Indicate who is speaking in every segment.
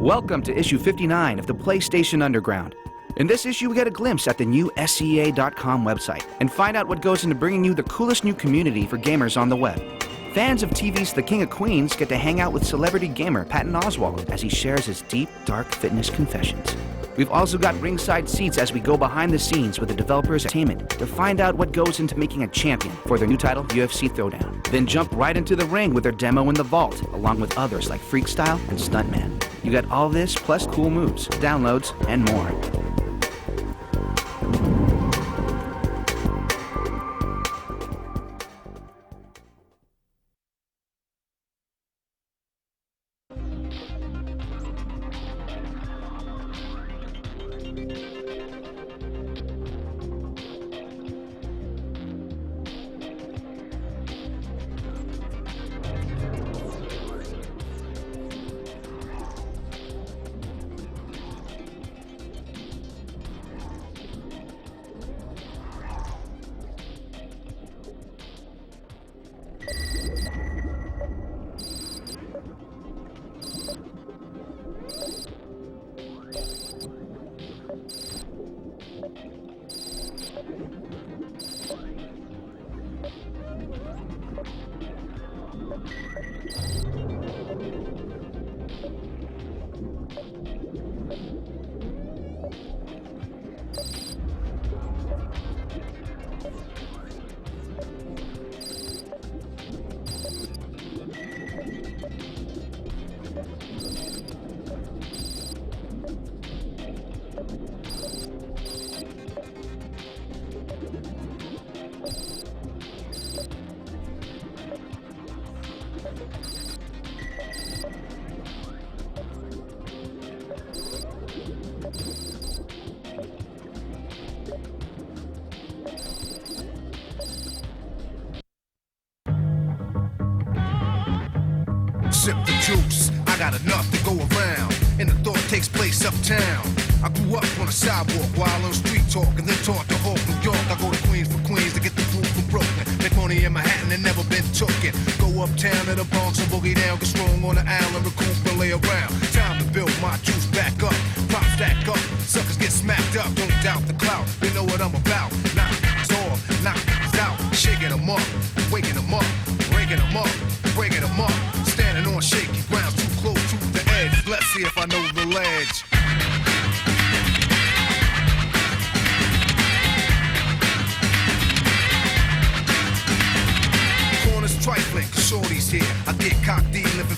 Speaker 1: Welcome to issue 59 of the PlayStation Underground. In this issue, we get a glimpse at the new SCEA.com website and find out what goes into bringing you the coolest new community for gamers on the web. Fans of TV's The King of Queens get to hang out with celebrity gamer Patton Oswalt as he shares his deep, dark fitness confessions. We've also got ringside seats as we go behind the scenes with the developers' entertainment to find out what goes into making a champion for their new title, UFC Throwdown. Then jump right into the ring with their demo in the vault, along with others like Freakstyle and Stuntman. You got all this plus cool moves, downloads, and more.
Speaker 2: Sip the juice, I got enough to go around, and the thought takes place uptown. I grew up on a sidewalk while on street talk, and then taught to Hawk, New York. I go to Queens for Queens to get the proof from Brooklyn. Make money in Manhattan and never been tooken. Go uptown to the Bronx and boogie down, get strong on the island, recoup and lay around. Time to build my juice back up, pop stack up, suckers get smacked up. Don't doubt the clout, they know what I'm about. Knock off, knock out, shaking them up, waking them up, breaking them up, breaking them up. Standing on shaky ground, too close to the edge. Let's see if I know the ledge. Corners trifling, shorty's here. I get cocked, living.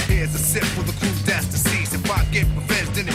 Speaker 2: Here's a sip for the crew that's deceased. If I get revenge, then it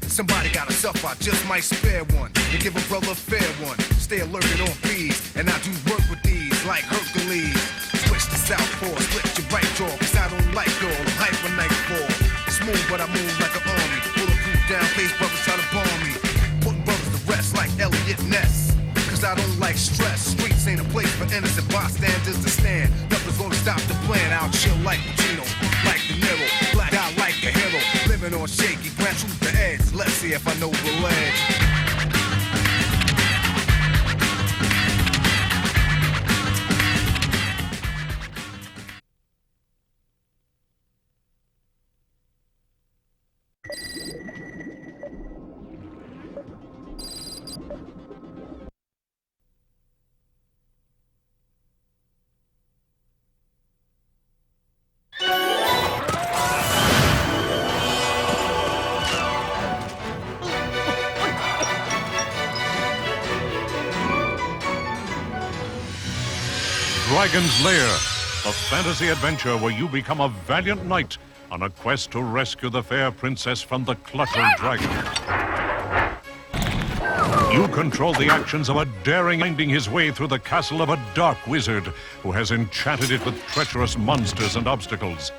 Speaker 2: somebody gotta suffer, I just might spare one and give a brother a fair one. Stay alerted on bees, and I do work with these like Hercules. Switch to southpaw, split your right jaw, cause I don't like all the hype when nightfall. Smooth, but I move like an army. Bulletproof down, face brothers try to bomb me. Putting brothers to rest like Elliot Ness. Cause I don't like stress. Streets ain't a place for innocent bystanders to stand. Nothing's gonna stop the plan. I'll chill like Pacino, like De Niro, black out like a hero. Living on shaky ground, truth the edge. Let's see if I know the ledge.
Speaker 3: Dragon's Lair, a fantasy adventure where you become a valiant knight on a quest to rescue the fair princess from the clutching dragon. You control the actions of a daring finding his way through the castle of a dark wizard who has enchanted it with treacherous monsters and obstacles.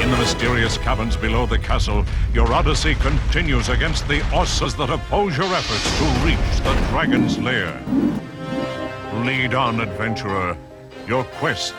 Speaker 3: In the mysterious caverns below the castle, your odyssey continues against the osses that oppose your efforts to reach the Dragon's Lair. Lead on, adventurer. Your quest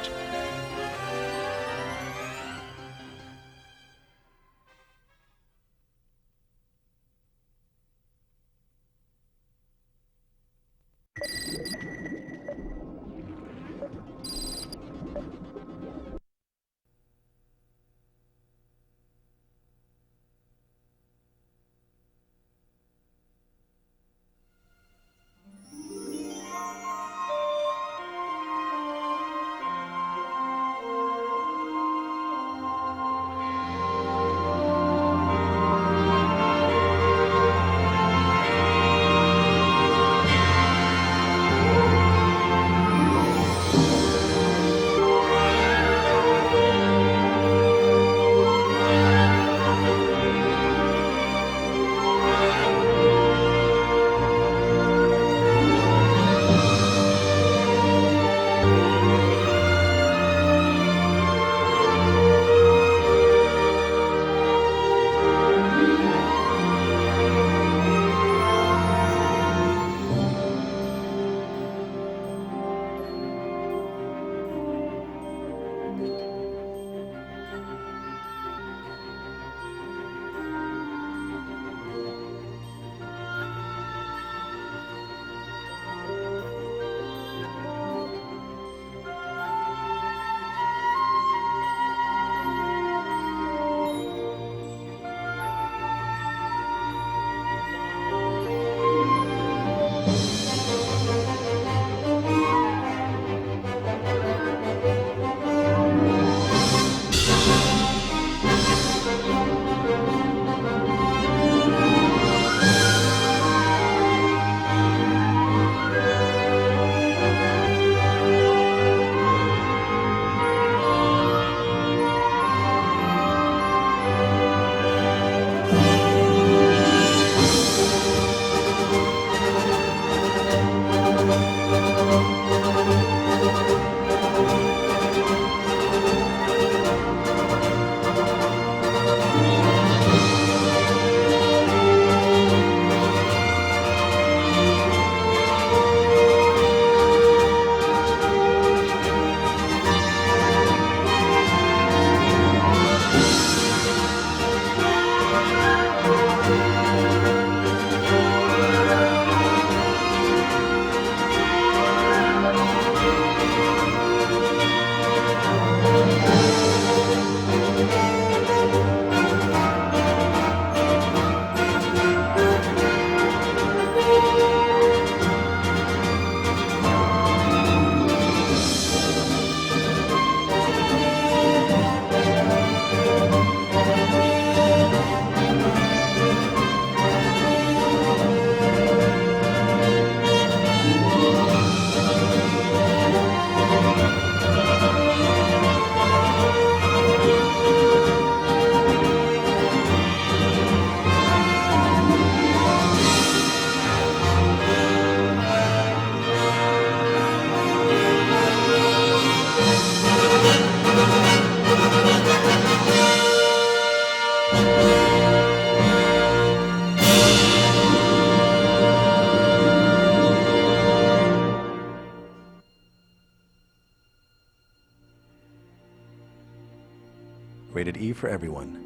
Speaker 4: Rated E for everyone.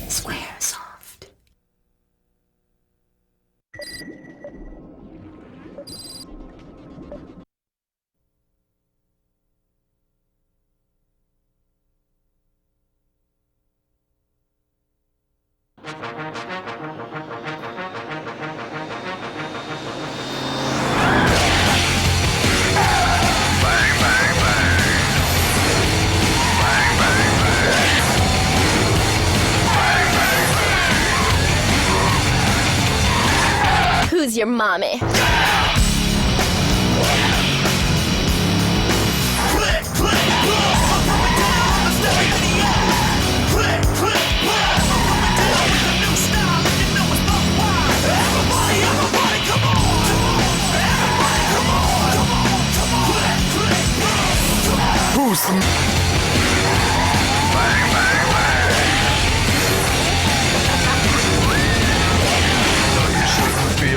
Speaker 5: Squaresoft. Who's your mommy?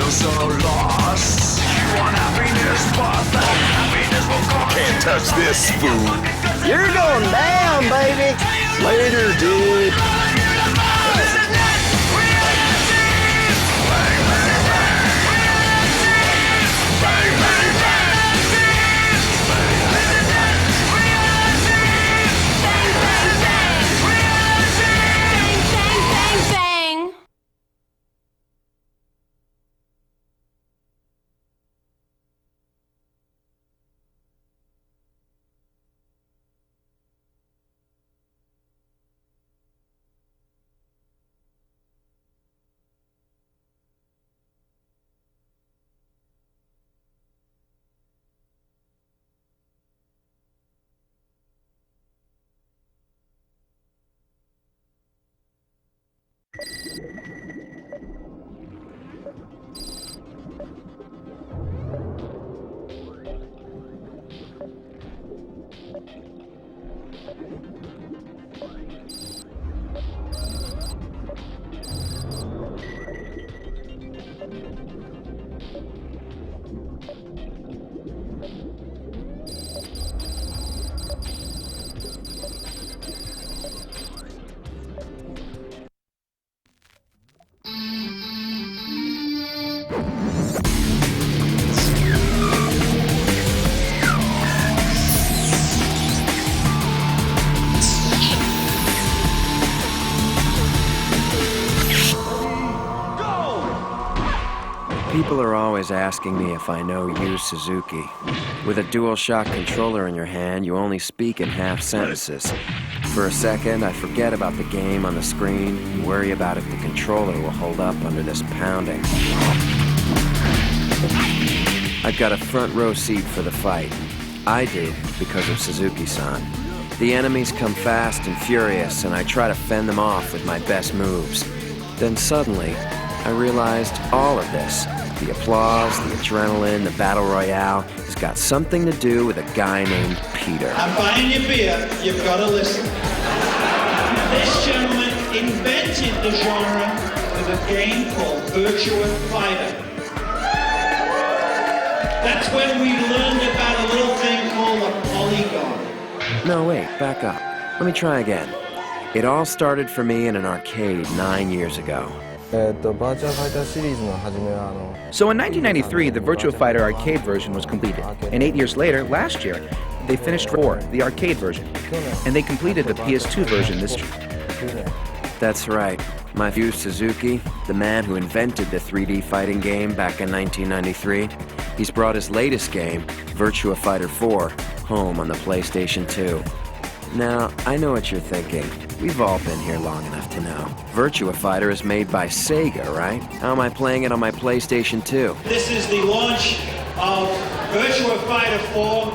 Speaker 6: So lost. You want happiness, but that happiness will come. Can't touch this, fool.
Speaker 7: You're going down, baby. Later, dude.
Speaker 8: People are always asking me if I know Yu Suzuki. With a DualShock controller in your hand, you only speak in half sentences. For a second, I forget about the game on the screen and worry about if the controller will hold up under this pounding. I've got a front row seat for the fight. I do, because of Suzuki-san. The enemies come fast and furious, and I try to fend them off with my best moves. Then suddenly, I realized all of this, the applause, the adrenaline, the battle royale, has got something to do with a guy named Peter.
Speaker 9: I'm buying you beer, you've got to listen. This gentleman invented the genre with a game called Virtua Fighter. That's when we learned about a little thing called a polygon.
Speaker 8: No, wait, back up. Let me try again. It all started for me in an arcade 9 years ago.
Speaker 1: So in 1993, the Virtua Fighter arcade version was completed, and 8 years later, last year, they finished 4, the arcade version, and they completed the PS2 version this year.
Speaker 8: That's right. My Yu Suzuki, the man who invented the 3D fighting game back in 1993, he's brought his latest game, Virtua Fighter 4, home on the PlayStation 2. Now, I know what you're thinking. We've all been here long enough to know. Virtua Fighter is made by SEGA, right? How am I playing it on my PlayStation 2?
Speaker 9: This is the launch of Virtua Fighter 4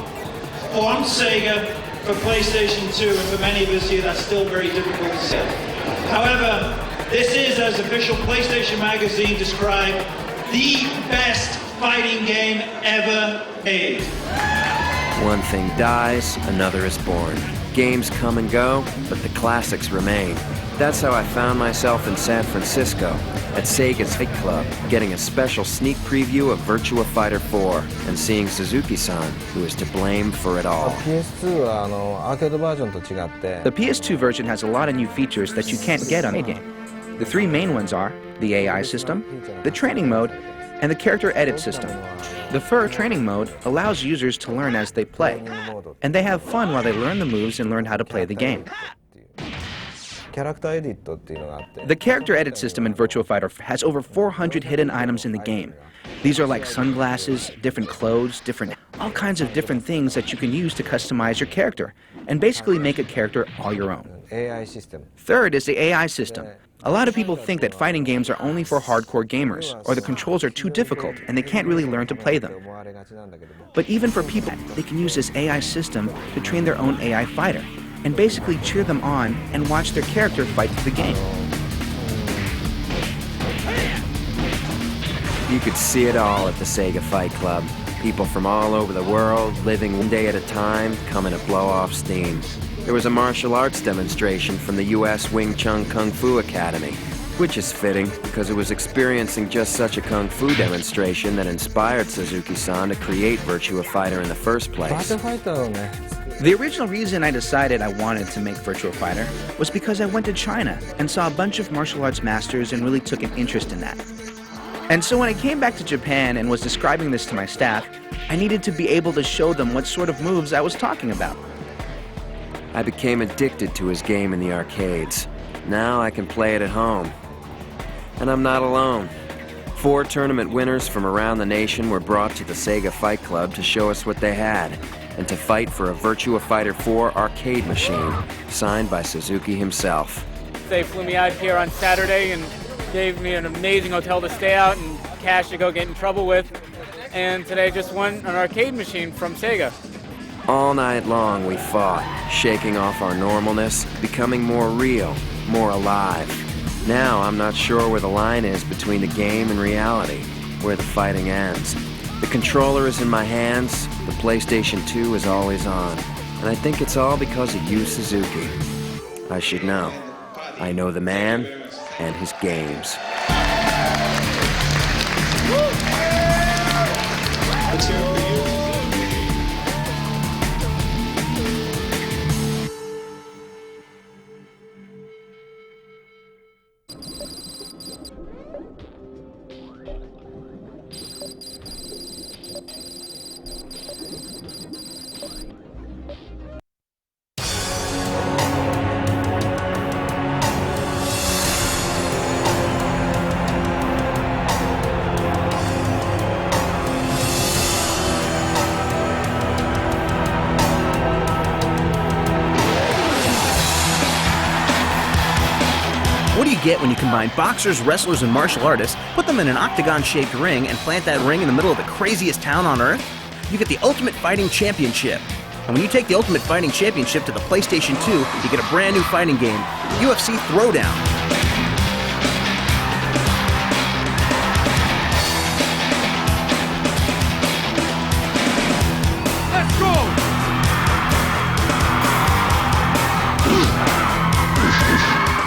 Speaker 9: on Sega for PlayStation 2, and for many of us here, that's still very difficult to say. However, this is, as official PlayStation Magazine described, the best fighting game ever made.
Speaker 8: One thing dies, another is born. Games come and go, but the classics remain. That's how I found myself in San Francisco, at Sega's Fight Club, getting a special sneak preview of Virtua Fighter 4 and seeing Suzuki-san, who is to blame for it all.
Speaker 7: PS2 はアーケードバージョンと違って
Speaker 1: The PS2 version has a lot of new features that you can't get on the game. The three main ones are the AI system, the training mode, and the character edit system. The FUR training mode allows users to learn as they play, and they have fun while they learn the moves and learn how to play the game.
Speaker 7: キャラクターエディットっていうのがあって
Speaker 1: The character edit system in Virtua Fighter has over 400 hidden items in the game. These are like sunglasses, different clothes, all kinds of different things that you can use to customize your character and basically make a character all your own.
Speaker 7: AI システム
Speaker 1: Third is the AI system. A lot of people think that fighting games are only for hardcore gamers, or the controls are too difficult and they can't really learn to play them.
Speaker 7: 思われがちなんだけども
Speaker 1: But even for people, they can use this AI system to train their own AI fighter and basically cheer them on and watch their character fight through the game.
Speaker 8: You could see it all at the Sega Fight Club. People from all over the world, living one day at a time, coming to blow off steam. There was a martial arts demonstration from the US Wing Chun Kung Fu Academy, which is fitting because it was experiencing just such a Kung Fu demonstration that inspired Suzuki-san to create Virtua Fighter in the first
Speaker 7: バー
Speaker 8: place.
Speaker 7: チャファイターをね
Speaker 1: The original reason I decided I wanted to make Virtua Fighter was because I went to China and saw a bunch of martial arts masters and really took an interest in that. And so when I came back to Japan and was describing this to my staff, I needed to be able to show them what sort of moves I was talking about.
Speaker 8: I became addicted to his game in the arcades. Now I can play it at home. And I'm not alone. 4 tournament winners from around the nation were brought to the Sega Fight Club to show us what they had, and to fight for a Virtua Fighter 4 arcade machine, signed by Suzuki himself.
Speaker 4: They flew me out here on Saturday and gave me an amazing hotel to stay out and cash to go get in trouble with. And today I just won an arcade machine from Sega.
Speaker 8: All night long we fought, shaking off our normalness, becoming more real, more alive. Now I'm not sure where the line is between the game and reality, where the fighting ends. The controller is in my hands, the PlayStation 2 is always on, and I think it's all because of you, Suzuki. I should know. I know the man and his games.
Speaker 1: What do you get when you combine boxers, wrestlers, and martial artists, put them in an octagon-shaped ring, and plant that ring in the middle of the craziest town on Earth? You get the Ultimate Fighting Championship. And when you take the Ultimate Fighting Championship to the PlayStation 2, you get a brand new fighting game, UFC Throwdown.
Speaker 6: Let's go!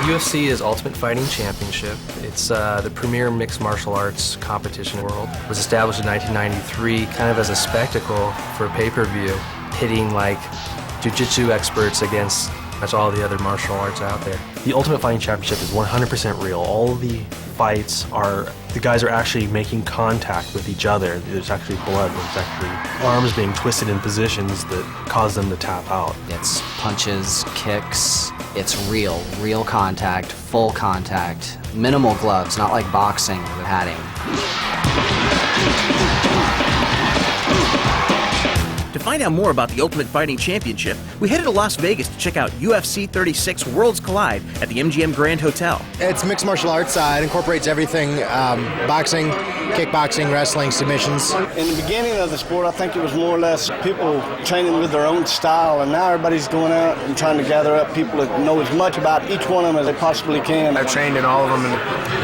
Speaker 10: UFC is Ultimate Fighting Championship. It's the premier mixed martial arts competition in the world. It was established in 1993 kind of as a spectacle for pay-per-view, pitting like jiu-jitsu experts against all the other martial arts out there. The Ultimate Fighting Championship is 100% real. All the fights are, the guys are actually making contact with each other. There's actually blood, there's actually arms being twisted in positions that cause them to tap out.
Speaker 11: It's punches, kicks, it's real contact, full contact, minimal gloves, not like boxing with padding.
Speaker 1: To find out more about the Ultimate Fighting Championship, we headed to Las Vegas to check out UFC 36 Worlds Collide at the MGM Grand Hotel.
Speaker 12: It's mixed martial arts. It incorporates everything, boxing, kickboxing, wrestling, submissions.
Speaker 13: In the beginning of the sport, I think it was more or less people training with their own style, and now everybody's going out and trying to gather up people that know as much about each one of them as they possibly can.
Speaker 12: I've trained in all of them, and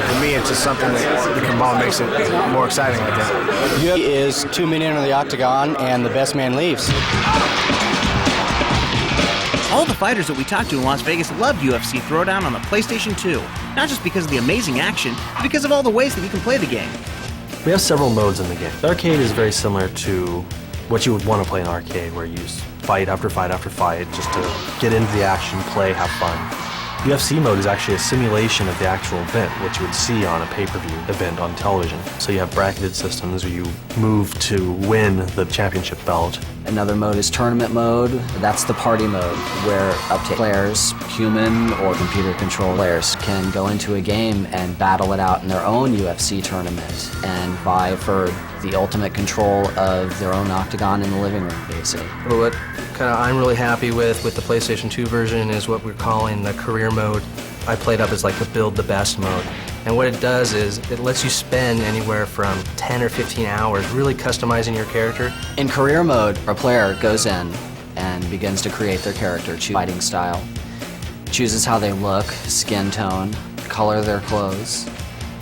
Speaker 12: for me, it's just something that the combine makes it more exciting, I think.
Speaker 14: UFC is 2 men enter the octagon, and the best man leaves.
Speaker 1: All the fighters that we talked to in Las Vegas loved UFC Throwdown on the PlayStation 2. Not just because of the amazing action, but because of all the ways that you can play the game.
Speaker 10: We have several modes in the game. The arcade is very similar to what you would want to play in an arcade, where you fight after fight after fight just to get into the action, play, have fun. UFC mode is actually a simulation of the actual event, what you would see on a pay-per-view event on television. So you have bracketed systems where you move to win the championship belt.
Speaker 11: Another mode is tournament mode. That's the party mode, where up to players, human or computer-controlled players, can go into a game and battle it out in their own UFC tournament and vie for the ultimate control of their own octagon in the living room, basically.
Speaker 10: What I'm really happy with the PlayStation 2 version is what we're calling the career mode. I played up as like the build the best mode. And what it does is it lets you spend anywhere from 10 or 15 hours really customizing your character.
Speaker 11: In career mode, a player goes in and begins to create their character, fighting style, chooses how they look, skin tone, color of their clothes,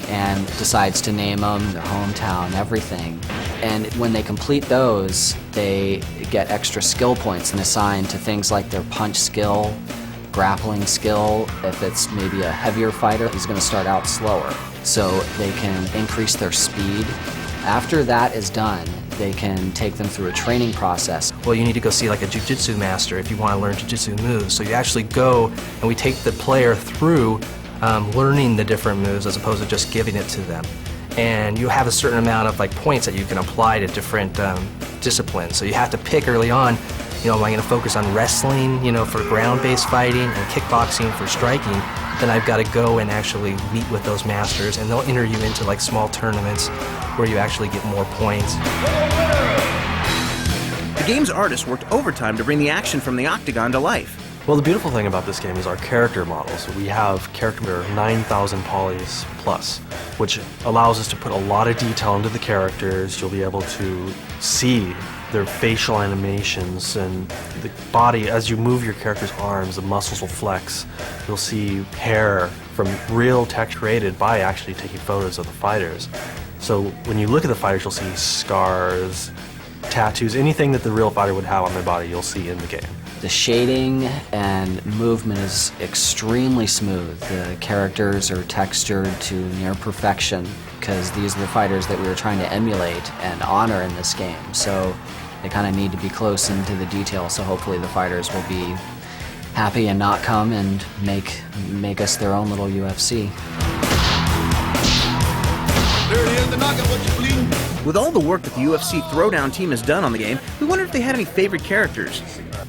Speaker 11: and decides to name them, their hometown, everything. And when they complete those, they get extra skill points and assigned to things like their punch skill, grappling skill. If it's maybe a heavier fighter, he's going to start out slower, so they can increase their speed. After that is done, they can take them through a training process.
Speaker 10: Well, you need to go see like a jiu-jitsu master if you want to learn jiu-jitsu moves. So you actually go and we take the player through learning the different moves as opposed to just giving it to them. And you have a certain amount of like points that you can apply to different disciplines. So you have to pick early on, am I going to focus on wrestling, for ground-based fighting and kickboxing for striking? Then I've got to go and actually meet with those masters, and they'll enter you into like small tournaments where you actually get more points.
Speaker 1: The game's artists worked overtime to bring the action from the octagon to life.
Speaker 10: Well, the beautiful thing about this game is our character models. We have character 9,000 polys plus, which allows us to put a lot of detail into the characters. You'll be able to see their facial animations and the body. As you move your character's arms, the muscles will flex. You'll see hair from real tech created by actually taking photos of the fighters. So when you look at the fighters, you'll see scars, tattoos, anything that the real fighter would have on their body, you'll see in the game.
Speaker 11: The shading and movement is extremely smooth. The characters are textured to near perfection because these are the fighters that we were trying to emulate and honor in this game. So they kind of need to be close into the detail, so hopefully the fighters will be happy and not come and make us their own little UFC.
Speaker 1: With all the work that the UFC Throwdown team has done on the game, we wondered if they had any favorite characters.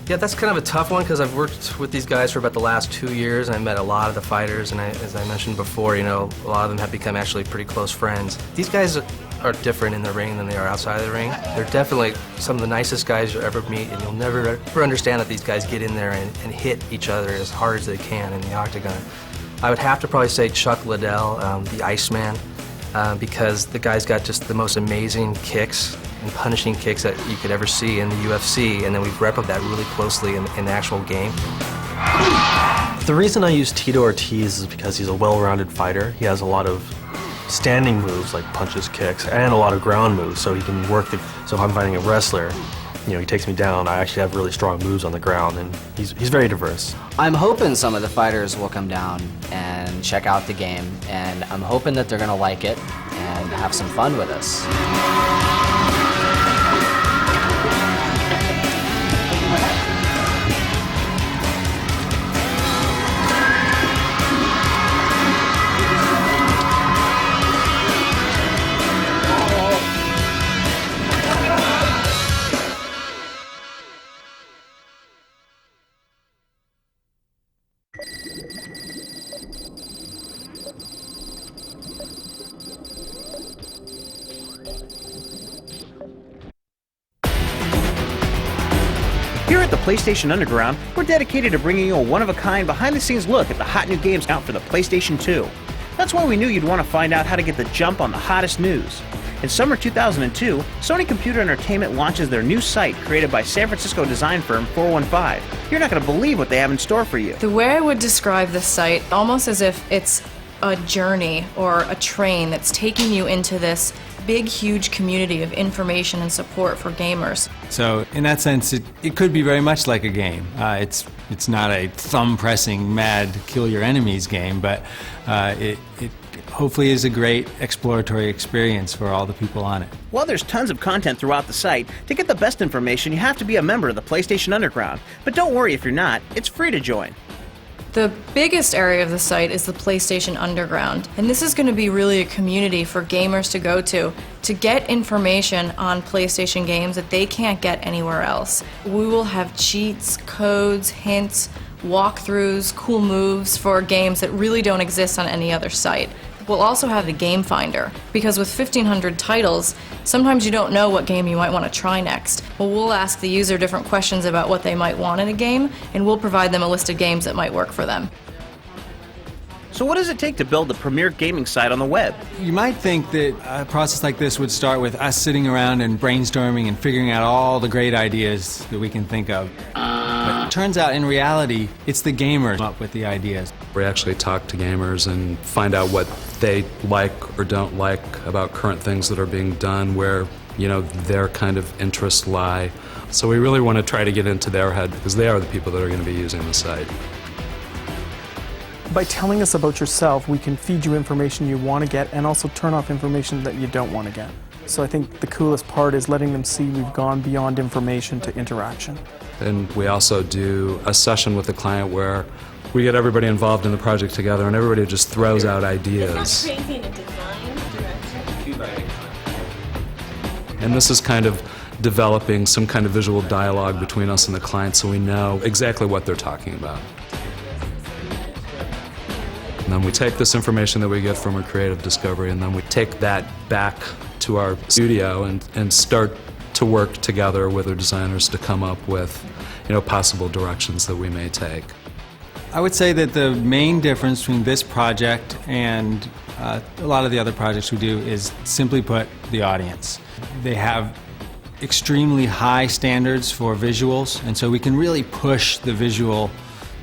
Speaker 10: Yeah, that's kind of a tough one because I've worked with these guys for about the last 2 years, and I met a lot of the fighters, and as I mentioned before, a lot of them have become actually pretty close friends. These guys are different in the ring than they are outside of the ring. They're definitely some of the nicest guys you'll ever meet, and you'll never ever understand that these guys get in there and hit each other as hard as they can in the octagon. I would have to probably say Chuck Liddell, the Iceman, because the guy's got just the most amazing kicks and punishing kicks that you could ever see in the UFC, and then we've replicated that really closely in the actual game. The reason I use Tito Ortiz is because he's a well-rounded fighter. He has a lot of standing moves like punches, kicks, and a lot of ground moves, so he can work so if I'm fighting a wrestler, he takes me down, I actually have really strong moves on the ground, and he's very diverse.
Speaker 11: I'm hoping some of the fighters will come down and check out the game, and I'm hoping that they're going to like it and have some fun with us.
Speaker 1: Here at the PlayStation Underground, we're dedicated to bringing you a one-of-a-kind behind-the-scenes look at the hot new games out for the PlayStation 2. That's why we knew you'd want to find out how to get the jump on the hottest news. In summer 2002, Sony Computer Entertainment launches their new site created by San Francisco design firm 415. You're not going to believe what they have in store for you.
Speaker 14: The way I would describe this site, almost as if it's a journey or a train that's taking you into this big, huge community of information and support for gamers.
Speaker 15: So in that sense, it could be very much like a game. It's not a thumb-pressing, mad, kill your enemies game, but it hopefully is a great exploratory experience for all the people on it.
Speaker 1: While there's tons of content throughout the site, to get the best information you have to be a member of the PlayStation Underground. But don't worry if you're not, it's free to join.
Speaker 14: The biggest area of the site is the PlayStation Underground, and this is going to be really a community for gamers to go to get information on PlayStation games that they can't get anywhere else. We will have cheats, codes, hints, walkthroughs, cool moves for games that really don't exist on any other site. We'll also have the Game Finder, because with 1,500 titles, sometimes you don't know what game you might want to try next. Well, we'll ask the user different questions about what they might want in a game, and we'll provide them a list of games that might work for them.
Speaker 1: So what does it take to build the premier gaming site on the web?
Speaker 15: You might think that a process like this would start with us sitting around and brainstorming and figuring out all the great ideas that we can think of. But it turns out, in reality, it's the gamers who come up with the ideas.
Speaker 16: We actually talk to gamers and find out what they like or don't like about current things that are being done, where, you know, their kind of interests lie. So we really want to try to get into their head, because they are the people that are going to be using the site.
Speaker 17: By telling us about yourself, we can feed you information you want to get and also turn off information that you don't want to get. So I think the coolest part is letting them see we've gone beyond information to interaction.
Speaker 16: And we also do a session with the client where we get everybody involved in the project together and everybody just throws out ideas.
Speaker 5: It's not crazy in a design direction.
Speaker 16: And this is kind of developing some kind of visual dialogue between us and the client so we know exactly what they're talking about. And then we take this information that we get from our creative discovery, and then we take that back to our studio and start to work together with our designers to come up with, you know, possible directions that we may take.
Speaker 15: I would say that the main difference between this project and a lot of the other projects we do is, simply put, the audience. They have extremely high standards for visuals, and so we can really push the visual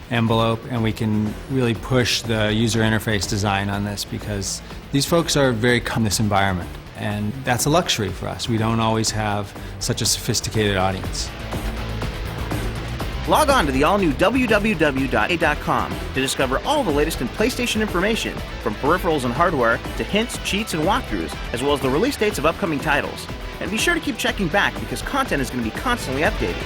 Speaker 15: envelope, and we can really push the user interface design on this, because these folks are very in this environment, and that's a luxury for us. We don't always have such a sophisticated audience.
Speaker 1: Log on to the all-new www.a.com to discover all the latest in PlayStation information, from peripherals and hardware to hints, cheats, and walkthroughs, as well as the release dates of upcoming titles. And be sure to keep checking back, because content is going to be constantly updated.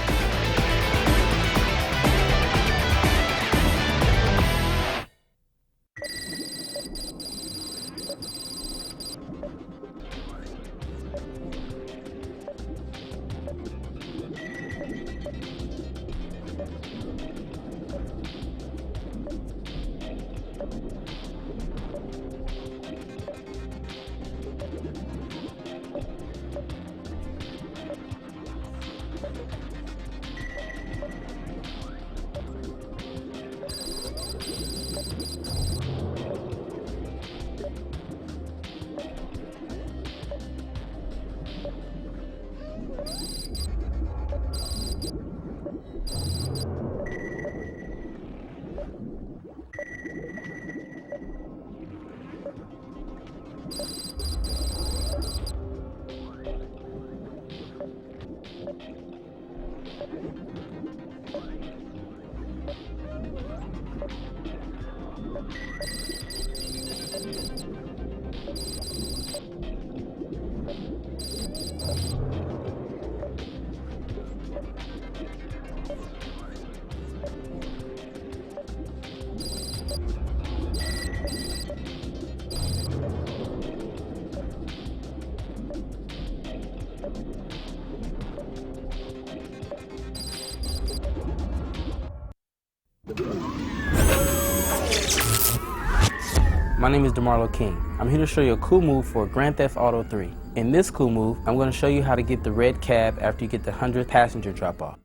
Speaker 18: My name is DeMarlo King. I'm here to show you a cool move for Grand Theft Auto 3. In this cool move, I'm going to show you how to get the red cab after you get the 100th passenger drop-off.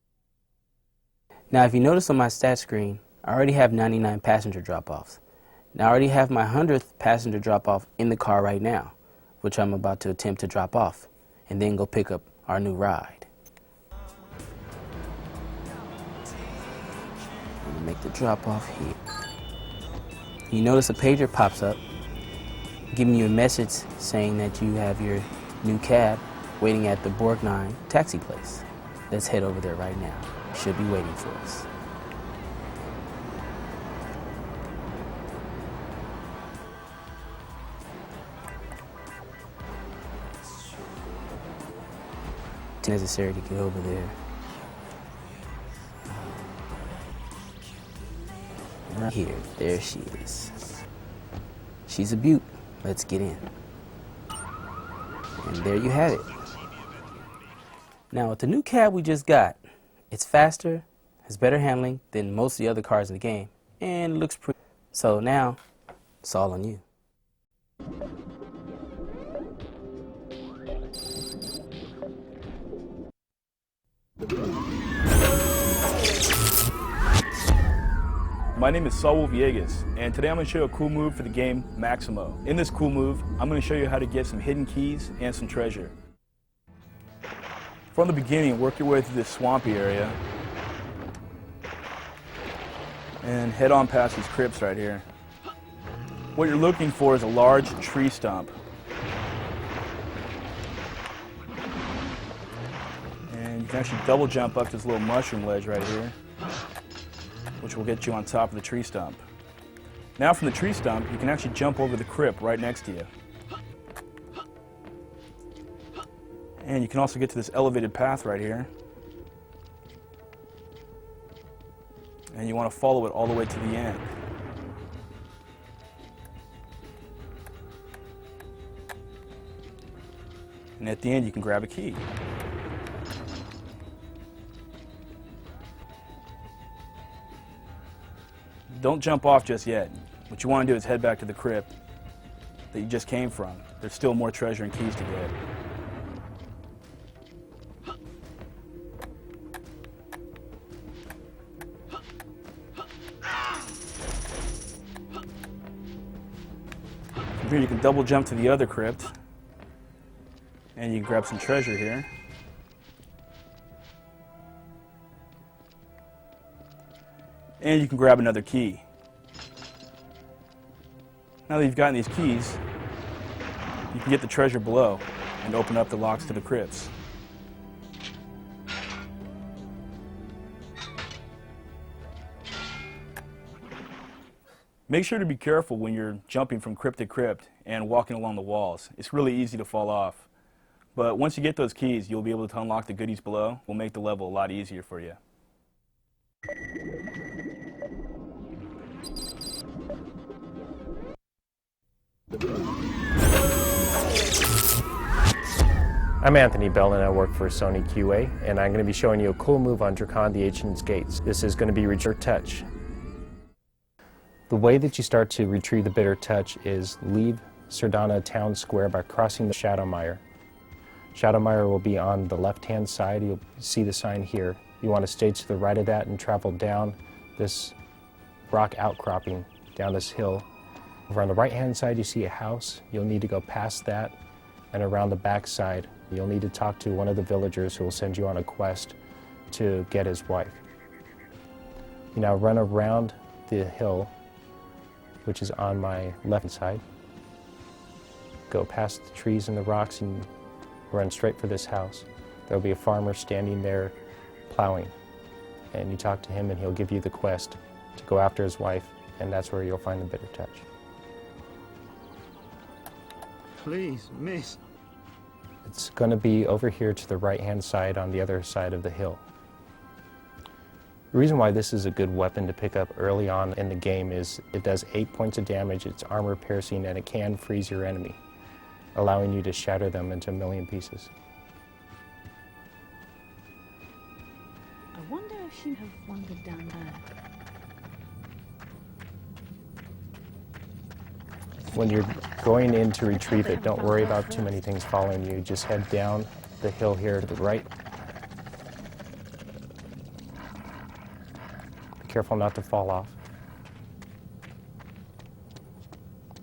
Speaker 18: Now, if you notice on my stat screen, I already have 99 passenger drop-offs. Now, I already have my 100th passenger drop-off in the car right now, which I'm about to attempt to drop off, and then go pick up our new ride. I'm going to make the drop-off here. You notice a pager pops up, giving you a message saying that you have your new cab waiting at the Borgnine taxi place. Let's head over there right now. Should be waiting for us. It's necessary to get over there. Right here, there she is. She's a beaut. Let's get in. And there you have it. Now with the new cab we just got, it's faster, has better handling than most of the other cars in the game, and looks pretty. So now, it's all on you.
Speaker 19: My name is Saul Villegas, and today I'm going to show you a cool move for the game Maximo. In this cool move, I'm going to show you how to get some hidden keys and some treasure. From the beginning, work your way through this swampy area, and head on past these crypts right here. What you're looking for is a large tree stump. And you can actually double jump up this little mushroom ledge right here, which will get you on top of the tree stump. Now from the tree stump, you can actually jump over the crypt right next to you. And you can also get to this elevated path right here. And you want to follow it all the way to the end. And at the end, you can grab a key. Don't jump off just yet. What you want to do is head back to the crypt that you just came from. There's still more treasure and keys to get. From here you can double jump to the other crypt and you can grab some treasure here. And you can grab another key. Now that you've gotten these keys, you can get the treasure below and open up the locks to the crypts. Make sure to be careful when you're jumping from crypt to crypt and walking along the walls. It's really easy to fall off. But once you get those keys, you'll be able to unlock the goodies below. It will make the level a lot easier for you.
Speaker 20: I'm Anthony Bell and I work for Sony QA, and I'm going to be showing you a cool move on Drakon the Ancient's Gates. This is going to be Bitter Touch. The way that you start to retrieve the Bitter Touch is leave Sardana Town Square by crossing the Shadowmire. Shadowmire will be on the left-hand side. You'll see the sign here. You want to stay to the right of that and travel down this rock outcropping, down this hill. Over on the right-hand side, you see a house. You'll need to go past that and around the back side. You'll need to talk to one of the villagers who will send you on a quest to get his wife. You now run around the hill, which is on my left side. Go past the trees and the rocks and run straight for this house. There'll be a farmer standing there plowing. And you talk to him and he'll give you the quest to go after his wife, and that's where you'll find the Bitter Touch.
Speaker 21: Please, miss.
Speaker 20: It's going to be over here to the right-hand side on the other side of the hill. The reason why this is a good weapon to pick up early on in the game is it does 8 points of damage, it's armor piercing, and it can freeze your enemy, allowing you to shatter them into a million pieces.
Speaker 5: I wonder if she'd have wandered down there.
Speaker 20: When you're going in to retrieve it, don't worry about too many things following you. Just head down the hill here to the right. Be careful not to fall off.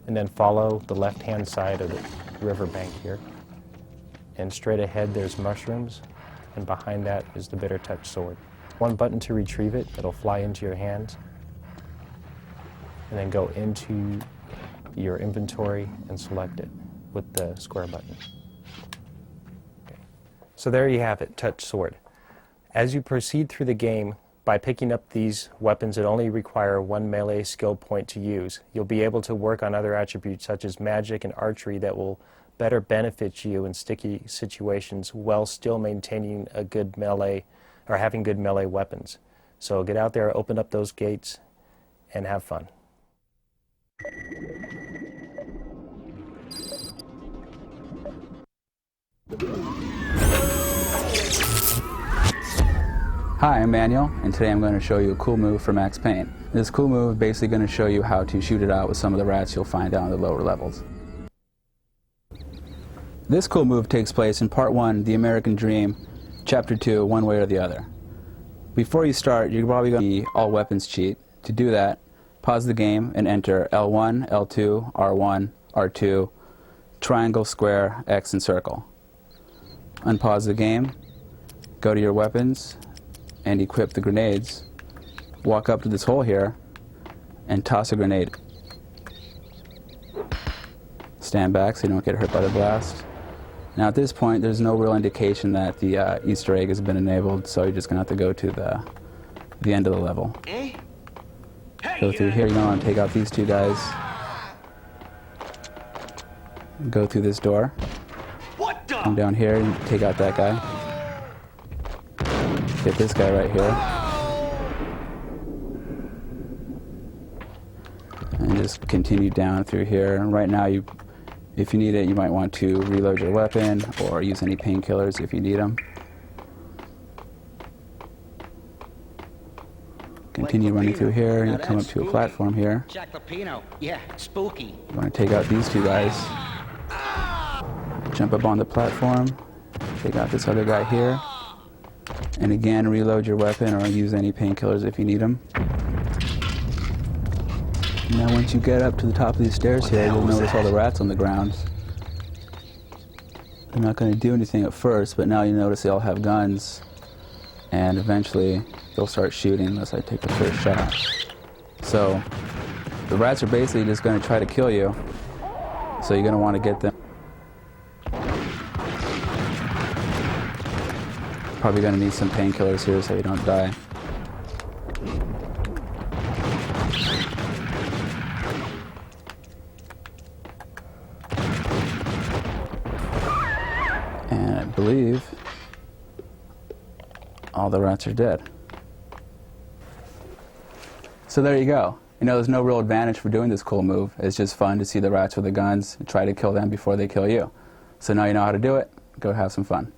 Speaker 20: And then follow the left-hand side of the riverbank here. And straight ahead there's mushrooms, and behind that is the Bitter Touch sword. One button to retrieve it, it'll fly into your hands. And then go into your inventory and select it with the square button. So there you have it, touch sword. As you proceed through the game, by picking up these weapons that only require one melee skill point to use, you'll be able to work on other attributes such as magic and archery that will better benefit you in sticky situations while still maintaining a good melee or having good melee weapons. So get out there, open up those gates, and have fun.
Speaker 2: Hi, I'm Manuel, and today I'm going to show you a cool move for Max Payne. This cool move is basically going to show you how to shoot it out with some of the rats you'll find down at the lower levels. This cool move takes place in Part 1, The American Dream, Chapter 2, One Way or the Other. Before you start, you're probably going to need all weapons cheat. To do that, pause the game and enter L1, L2, R1, R2, triangle, square, X, and circle. Unpause the game, go to your weapons, and equip the grenades. Walk up to this hole here and toss a grenade. Stand back so you don't get hurt by the blast. Now at this point there's no real indication that the Easter egg has been enabled, so you're just going to have to go to the end of the level. Go through here, you're going to want to take out these two guys. Go through this door. Come down here and take out that guy. Get this guy right here. And just continue down through here. And right now, if you need it, you might want to reload your weapon or use any painkillers if you need them. Continue running through here and you come up to a platform here.
Speaker 22: Yeah, spooky.
Speaker 2: You want to take out these two guys. Jump up on the platform. Take out this other guy here. And again, reload your weapon or use any painkillers if you need them. Now once you get up to the top of these stairs here, you'll notice all the rats on the ground. They're not going to do anything at first, but now you notice they all have guns. And eventually, they'll start shooting unless I take the first shot. So, the rats are basically just going to try to kill you. So you're going to want to get them. Probably going to need some painkillers here so you don't die. And I believe all the rats are dead. So there you go. You know, there's no real advantage for doing this cool move. It's just fun to see the rats with the guns and try to kill them before they kill you. So now you know how to do it. Go have some fun.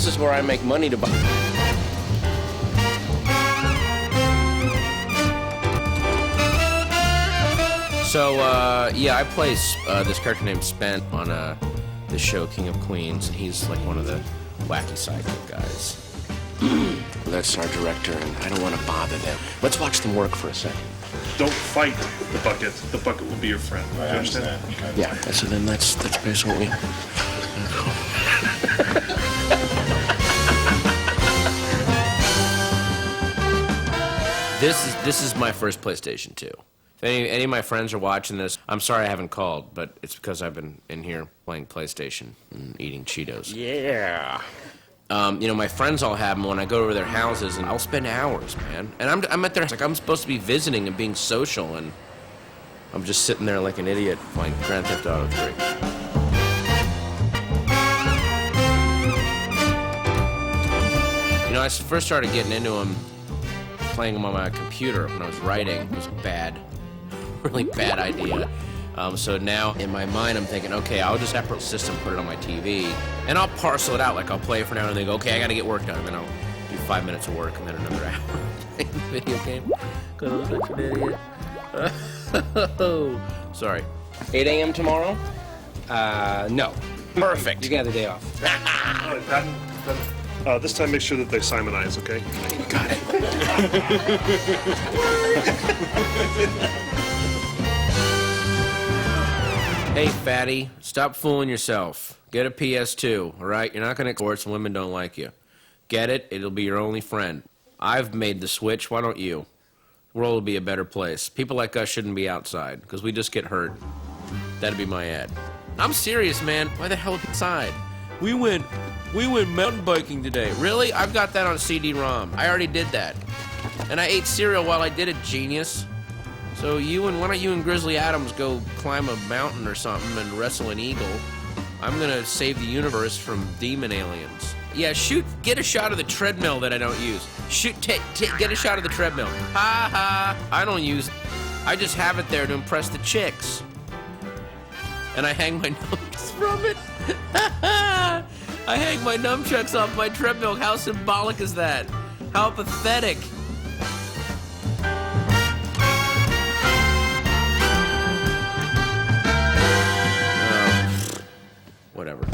Speaker 3: this is where I make money to buy. So, yeah, I play this character named Spent on the show King of Queens, and he's like one of the wacky sidekick guys. That's our director, and I don't want to bother them. Let's watch them work for a second.
Speaker 9: Don't fight the bucket. The bucket will be your friend.
Speaker 3: I understand. Yeah, so then that's basically what we... This is my first PlayStation 2. If any of my friends are watching this, I'm sorry I haven't called, but it's because I've been in here playing PlayStation and eating Cheetos. Yeah. You know, my friends all have them when I go over their houses, and I'll spend hours, man. And I'm at their house, like I'm supposed to be visiting and being social, and I'm just sitting there like an idiot playing Grand Theft Auto 3. You know, I first started getting into them, playing them on my computer when I was writing. It was a really bad idea. So now, in my mind, I'm thinking, okay, I'll just separate system, put it on my TV, and I'll parcel it out. Like, I'll play it for now and then go, okay, I gotta get work done. And then I'll do 5 minutes of work and then another hour playing the video game. Because I'm such an idiot. Sorry. 8 a.m. tomorrow?
Speaker 9: No.
Speaker 3: Perfect.
Speaker 9: You got the day off. Patton, this time make sure that they simonize, okay?
Speaker 3: Got it. Hey, fatty, stop fooling yourself. Get a PS2, all right? You're not going to sports and women don't like you. Get it? It'll be your only friend. I've made the switch. Why don't you? The world will be a better place. People like us shouldn't be outside because we just get hurt. That'd be my ad. I'm serious, man. Why the hell outside? We went mountain biking today. Really? I've got that on CD-ROM. I already did that. And I ate cereal while I did it, genius. So why don't you and Grizzly Adams go climb a mountain or something and wrestle an eagle? I'm gonna save the universe from demon aliens. Yeah, get a shot of the treadmill that I don't use. Get a shot of the treadmill. Ha ha, I don't use it. I just have it there to impress the chicks. And I hang my nunchucks from it. I hang my nunchucks off my treadmill. How symbolic is that? How pathetic. Whatever.